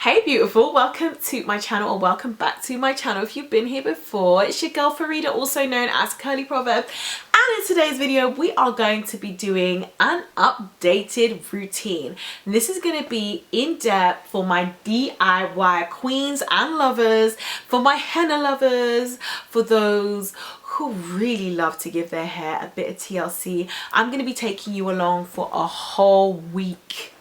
Hey beautiful, welcome to my channel, or welcome back to my channel if you've been here before. It's your girl Farida, also known as Curly Proverb, and in today's video we are going to be doing an updated routine. And this is going to be in depth for my DIY queens and lovers, for my henna lovers, for those who really love to give their hair a bit of TLC. I'm going to be taking you along for a whole week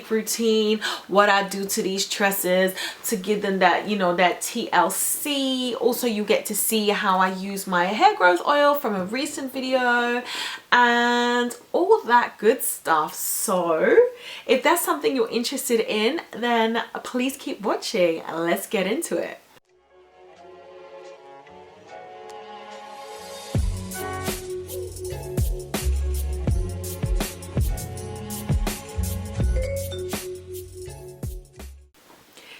routine, what I do to these tresses to give them that, you know, that TLC. Also, you get to see how I use my hair growth oil from a recent video and all that good stuff. So if that's something you're interested in, then please keep watching and let's get into it.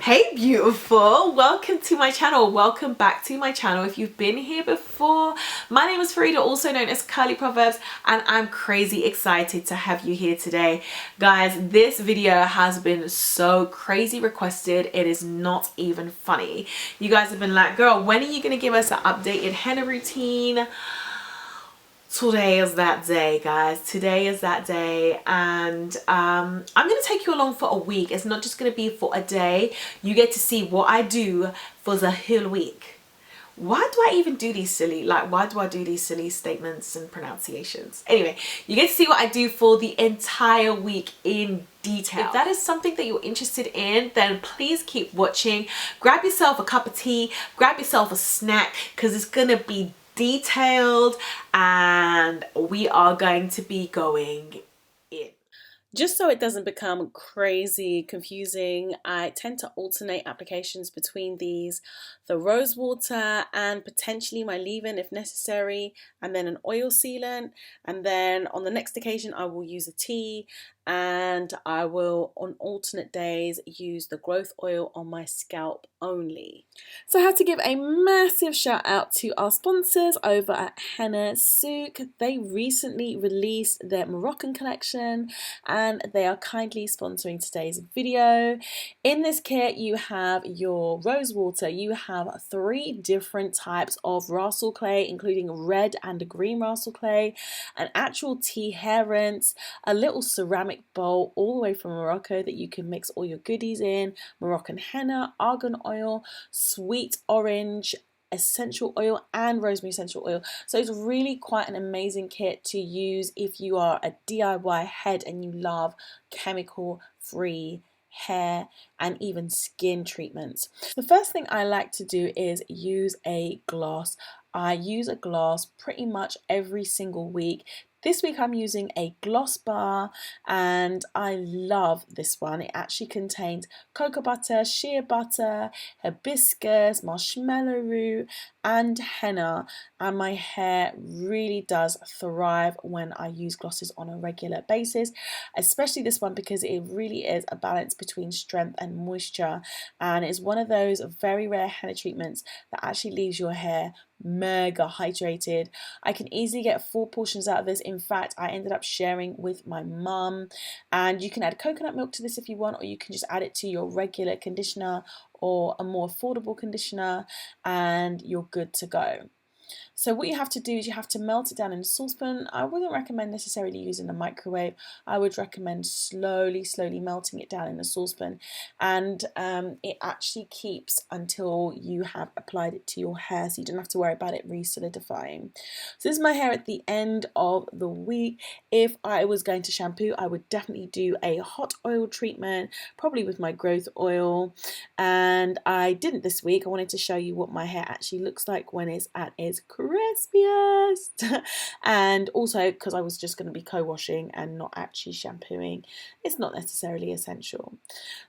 Hey beautiful, welcome to my channel, welcome back to my channel if you've been here before. My name is Farida, also known as Curly Proverbs, and I'm crazy excited to have you here today. Guys, this video has been so crazy requested, it is not even funny. You guys have been like, girl, when are you going to give us an updated henna routine? Today is that day, guys. Today is that day, and I'm gonna take you along for a week. It's not just gonna be for a day. You get to see what I do for the whole week. Why do I even do these silly, why do I do these silly statements and pronunciations? Anyway, you get to see what I do for the entire week in detail. If that is something that you're interested in, then please keep watching. Grab yourself a cup of tea, grab yourself a snack, because it's gonna be detailed and we are going to be going in. Just so it doesn't become crazy confusing, I tend to alternate applications between these, the rose water and potentially my leave-in if necessary, and then an oil sealant, and then on the next occasion I will use a tea, and I will on alternate days use the growth oil on my scalp only. So I have to give a massive shout out to our sponsors over at Henna Souk. They recently released their Moroccan collection and they are kindly sponsoring today's video. In this kit you have your rose water, you have 3 different types of Rasul clay, including red and green Rasul clay, an actual tea hair rinse, a little ceramic bowl all the way from Morocco that you can mix all your goodies in, Moroccan henna, argan oil, sweet orange essential oil and rosemary essential oil. So it's really quite an amazing kit to use if you are a DIY head and you love chemical free hair and even skin treatments. The first thing I like to do is use a gloss. I use a gloss pretty much every single week. This week I'm using a gloss bar and I love this one. It actually contains cocoa butter, shea butter, hibiscus, marshmallow root and henna, and my hair really does thrive when I use glosses on a regular basis, especially this one because it really is a balance between strength and moisture, and it's one of those very rare henna treatments that actually leaves your hair mega hydrated. I can easily get 4 portions out of this. In fact, I ended up sharing with my mum, and you can add coconut milk to this if you want, or you can just add it to your regular conditioner or a more affordable conditioner and you're good to go. So what you have to do is you have to melt it down in a saucepan. I wouldn't recommend necessarily using a microwave. I would recommend slowly melting it down in a saucepan, and it actually keeps until you have applied it to your hair, so you don't have to worry about it re-solidifying. So this is my hair at the end of the week. If I was going to shampoo, I would definitely do a hot oil treatment, probably with my growth oil, and I didn't this week. I wanted to show you what my hair actually looks like when it's at its crispiest. And also because I was just going to be co-washing and not actually shampooing, it's not necessarily essential.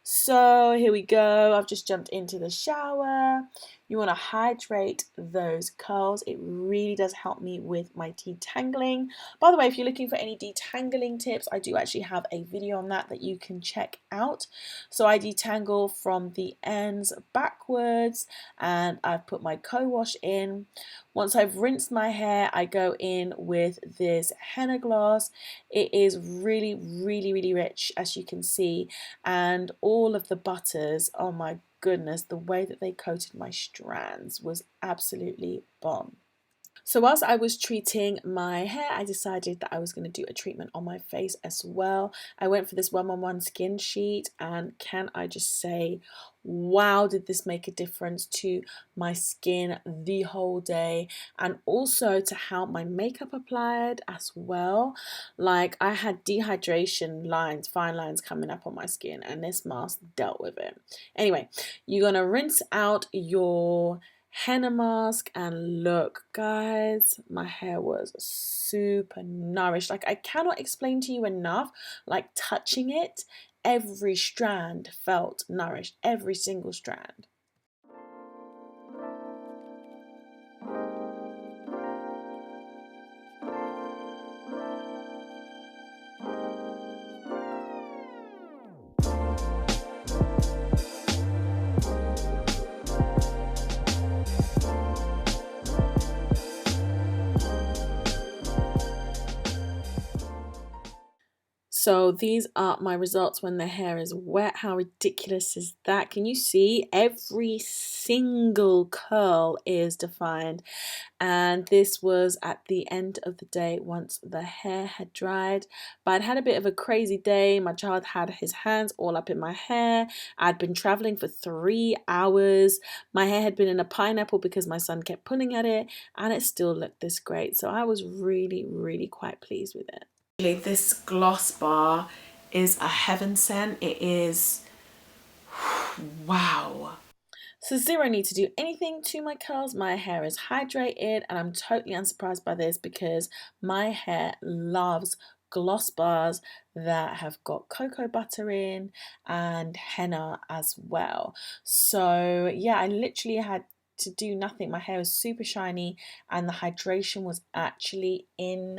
So here we go. I've just jumped into the shower. You want to hydrate those curls. It really does help me with my detangling. By the way, if you're looking for any detangling tips, I do actually have a video on that you can check out. So I detangle from the ends backwards, and I've put my co-wash in. Once I've rinsed my hair, I go in with this Henna Gloss. It is really, really, really rich, as you can see, and all of the butters, oh my goodness, the way that they coated my strands was absolutely bomb. So whilst I was treating my hair, I decided that I was going to do a treatment on my face as well. I went for this 111 skin sheet, and can I just say, wow, did this make a difference to my skin the whole day, and also to how my makeup applied as well. Like, I had dehydration lines, fine lines coming up on my skin, and this mask dealt with it. Anyway, you're going to rinse out your henna mask, and look guys, my hair was super nourished. Like, I cannot explain to you enough, like, touching it, every strand felt nourished, every single strand. So these are my results when the hair is wet. How ridiculous is that? Can you see? Every single curl is defined. And this was at the end of the day once the hair had dried. But I'd had a bit of a crazy day. My child had his hands all up in my hair. I'd been traveling for 3 hours. My hair had been in a pineapple because my son kept pulling at it, and it still looked this great. So I was really, really quite pleased with it. This gloss bar is a heaven sent. It is, wow. So zero need to do anything to my curls. My hair is hydrated, and I'm totally unsurprised by this because my hair loves gloss bars that have got cocoa butter in and henna as well. So yeah, I literally had to do nothing. My hair was super shiny, and the hydration was actually insane.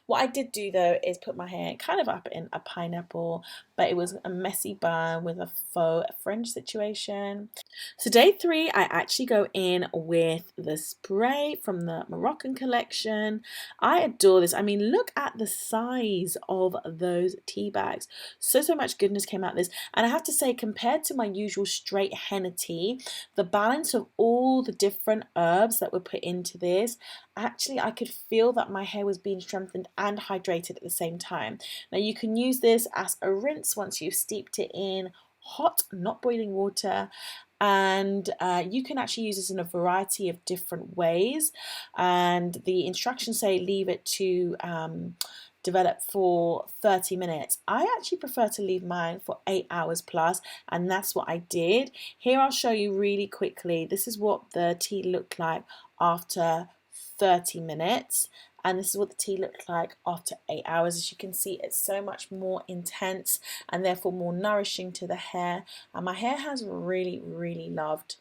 What I did do though is put my hair kind of up in a pineapple, but it was a messy bun with a faux fringe situation. So day 3, I actually go in with the spray from the Moroccan Collection. I adore this. I mean, look at the size of those tea bags. So much goodness came out of this. And I have to say, compared to my usual straight henna tea, the balance of all the different herbs that were put into this, actually I could feel that my hair was being strengthened and hydrated at the same time. Now you can use this as a rinse once you've steeped it in hot, not boiling water, and you can actually use this in a variety of different ways, and the instructions say leave it to develop for 30 minutes. I actually prefer to leave mine for 8 hours plus, and that's what I did. Here I'll show you really quickly. This is what the tea looked like after 30 minutes, and this is what the tea looked like after 8 hours. As you can see, it's so much more intense and therefore more nourishing to the hair, and my hair has really, really loved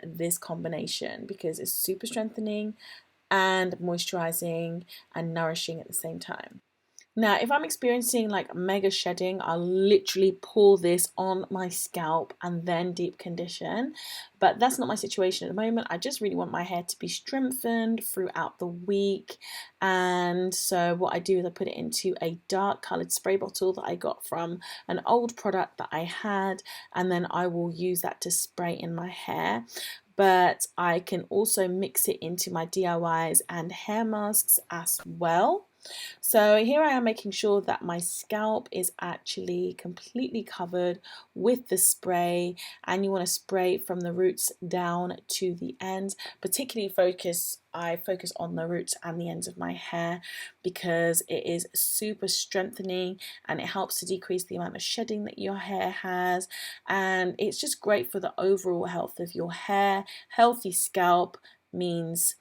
this combination because it's super strengthening and moisturizing and nourishing at the same time. Now, if I'm experiencing like mega shedding, I'll literally pour this on my scalp and then deep condition. But that's not my situation at the moment. I just really want my hair to be strengthened throughout the week. And so what I do is I put it into a dark colored spray bottle that I got from an old product that I had. And then I will use that to spray in my hair. But I can also mix it into my DIYs and hair masks as well. So here I am making sure that my scalp is actually completely covered with the spray, and you want to spray from the roots down to the ends. Particularly I focus on the roots and the ends of my hair because it is super strengthening and it helps to decrease the amount of shedding that your hair has, and it's just great for the overall health of your hair. Healthy scalp means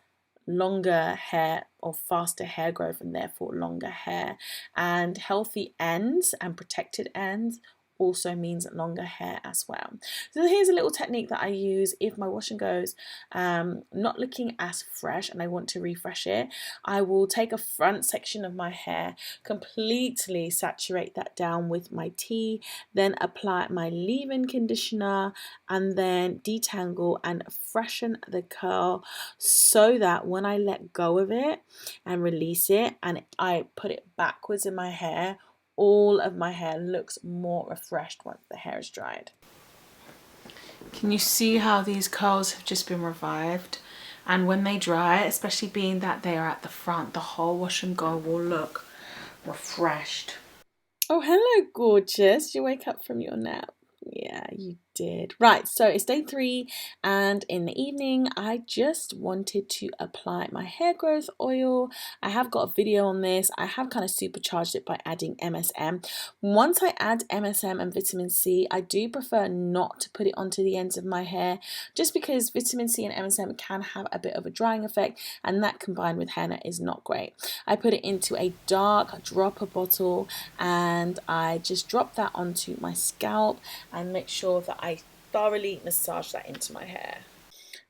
longer hair or faster hair growth and therefore longer hair, and healthy ends and protected ends also means longer hair as well. So here's a little technique that I use if my wash and goes not looking as fresh and I want to refresh it. I will take a front section of my hair, completely saturate that down with my tea, then apply my leave-in conditioner, and then detangle and freshen the curl so that when I let go of it and release it and I put it backwards in my hair, all of my hair looks more refreshed once the hair is dried. Can you see how these curls have just been revived? And when they dry, especially being that they are at the front, the whole wash and go will look refreshed. Oh, hello, gorgeous. Did you wake up from your nap? Yeah, you did. Right, so it's day 3, and in the evening I just wanted to apply my hair growth oil. I have got a video on this. I have kind of supercharged it by adding MSM. Once I add MSM and vitamin C, I do prefer not to put it onto the ends of my hair, just because vitamin C and MSM can have a bit of a drying effect, and that combined with henna is not great. I put it into a dark dropper bottle and I just drop that onto my scalp and make sure that I thoroughly massage that into my hair.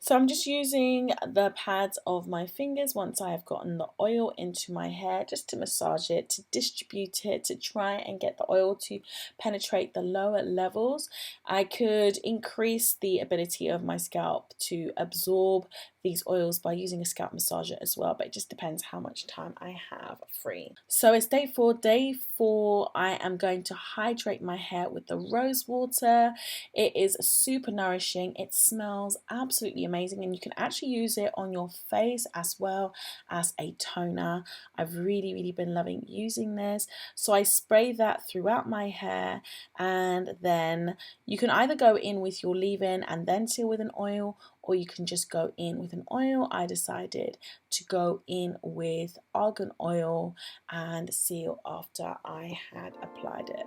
So I'm just using the pads of my fingers once I have gotten the oil into my hair, just to massage it, to distribute it, to try and get the oil to penetrate the lower levels. I could increase the ability of my scalp to absorb these oils by using a scalp massager as well, but it just depends how much time I have free. So it's day 4. Day 4, I am going to hydrate my hair with the rose water. It is super nourishing. It smells absolutely amazing, and you can actually use it on your face as well as a toner. I've really been loving using this. So I spray that throughout my hair, and then you can either go in with your leave-in and then seal with an oil, or you can just go in with an oil. I decided to go in with argan oil and seal after I had applied it.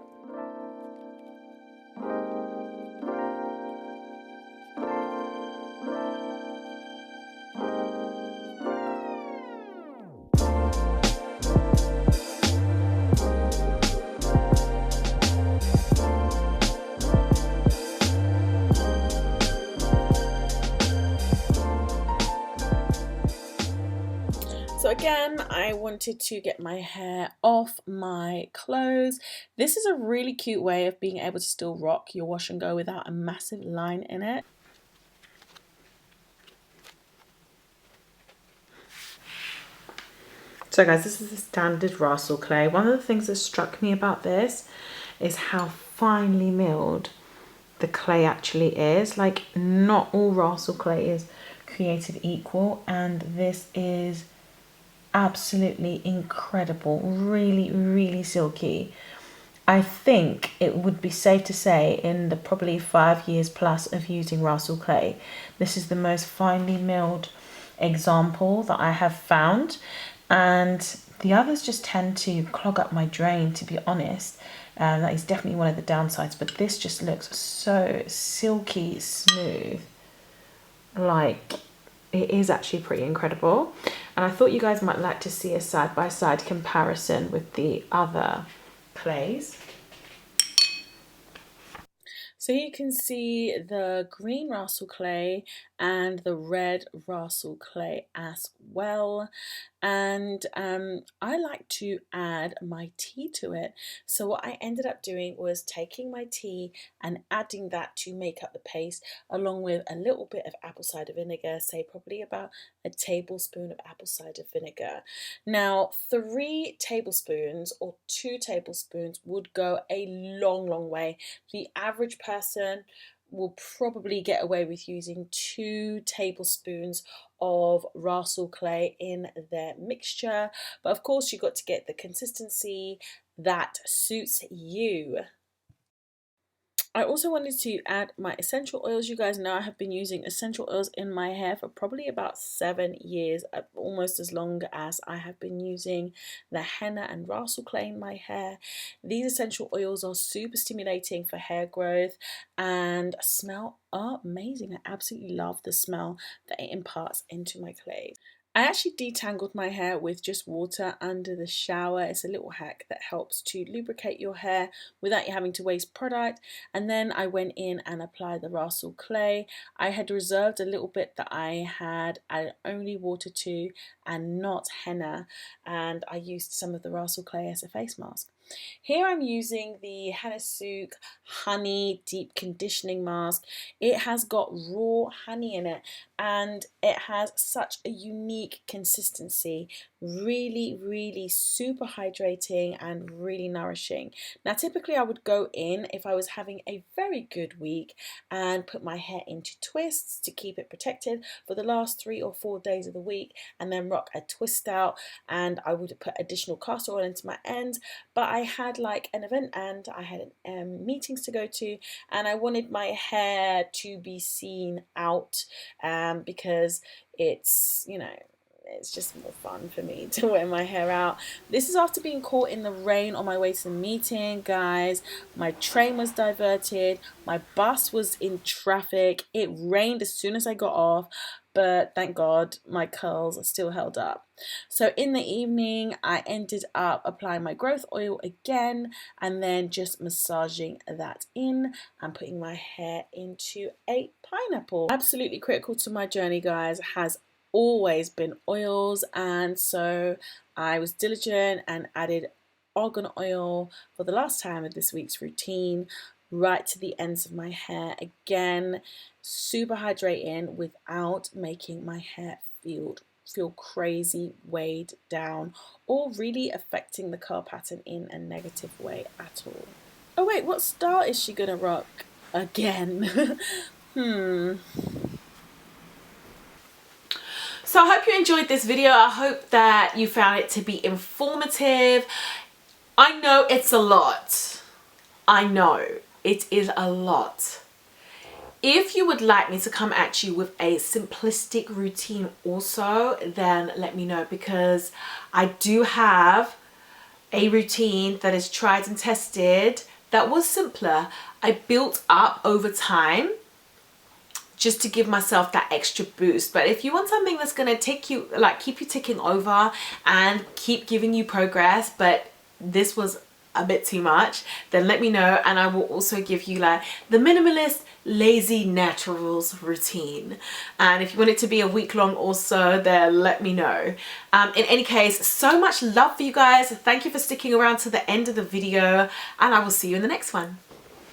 So again, I wanted to get my hair off my clothes. This is a really cute way of being able to still rock your wash and go without a massive line in it. So guys, this is the standard Russell clay. One of the things that struck me about this is how finely milled the clay actually is. Like, not all Russell clay is created equal, and this is absolutely incredible. Really silky. I think it would be safe to say, in the probably 5 years plus of using Russell clay, this is the most finely milled example that I have found. And the others just tend to clog up my drain, to be honest. That is definitely one of the downsides, but this just looks so silky smooth. Like, it is actually pretty incredible. And I thought you guys might like to see a side-by-side comparison with the other clays. So you can see the green Russell clay and the red Russell clay as well. And I like to add my tea to it. So what I ended up doing was taking my tea and adding that to make up the paste, along with a little bit of apple cider vinegar, say probably about a tablespoon of apple cider vinegar. Now 3 tablespoons or 2 tablespoons would go a long way. The average person will probably get away with using 2 tablespoons of Russell clay in their mixture, but of course you've got to get the consistency that suits you. I also wanted to add my essential oils. You guys know I have been using essential oils in my hair for probably about 7 years, almost as long as I have been using the henna and Russell clay in my hair. These essential oils are super stimulating for hair growth and smell amazing. I absolutely love the smell that it imparts into my clay. I actually detangled my hair with just water under the shower. It's a little hack that helps to lubricate your hair without you having to waste product. And then I went in and applied the Rasul clay. I had reserved a little bit that I had added only water to and not henna. And I used some of the Rasul clay as a face mask. Here I'm using the Henna Honey Deep Conditioning Mask. It has got raw honey in it and it has such a unique consistency. Really super hydrating and really nourishing. Now typically I would go in if I was having a very good week and put my hair into twists to keep it protected for the last 3 or 4 days of the week, and then rock a twist out, and I would put additional castor oil into my ends. But I had like an event and I had meetings to go to, and I wanted my hair to be seen out because it's, you know, it's just more fun for me to wear my hair out. This is after being caught in the rain on my way to the meeting, guys. My train was diverted, my bus was in traffic, it rained as soon as I got off, but thank God my curls still held up. So in the evening I ended up applying my growth oil again and then just massaging that in and putting my hair into a pineapple. Absolutely critical to my journey, guys, has always been oils, and so I was diligent and added argan oil for the last time of this week's routine right to the ends of my hair. Again, super hydrating without making my hair feel crazy weighed down or really affecting the curl pattern in a negative way at all. Oh wait, what style is she gonna rock again? So I hope you enjoyed this video. I hope that you found it to be informative. I know it's a lot. I know it is a lot. If you would like me to come at you with a simplistic routine also, then let me know, because I do have a routine that is tried and tested that was simpler. I built up over time just to give myself that extra boost. But if you want something that's going to take you, like, keep you ticking over and keep giving you progress, but this was a bit too much, then let me know, and I will also give you like the minimalist lazy naturals routine. And if you want it to be a week long also, then let me know. In any case, so much love for you guys. Thank you for sticking around to the end of the video, and I will see you in the next one.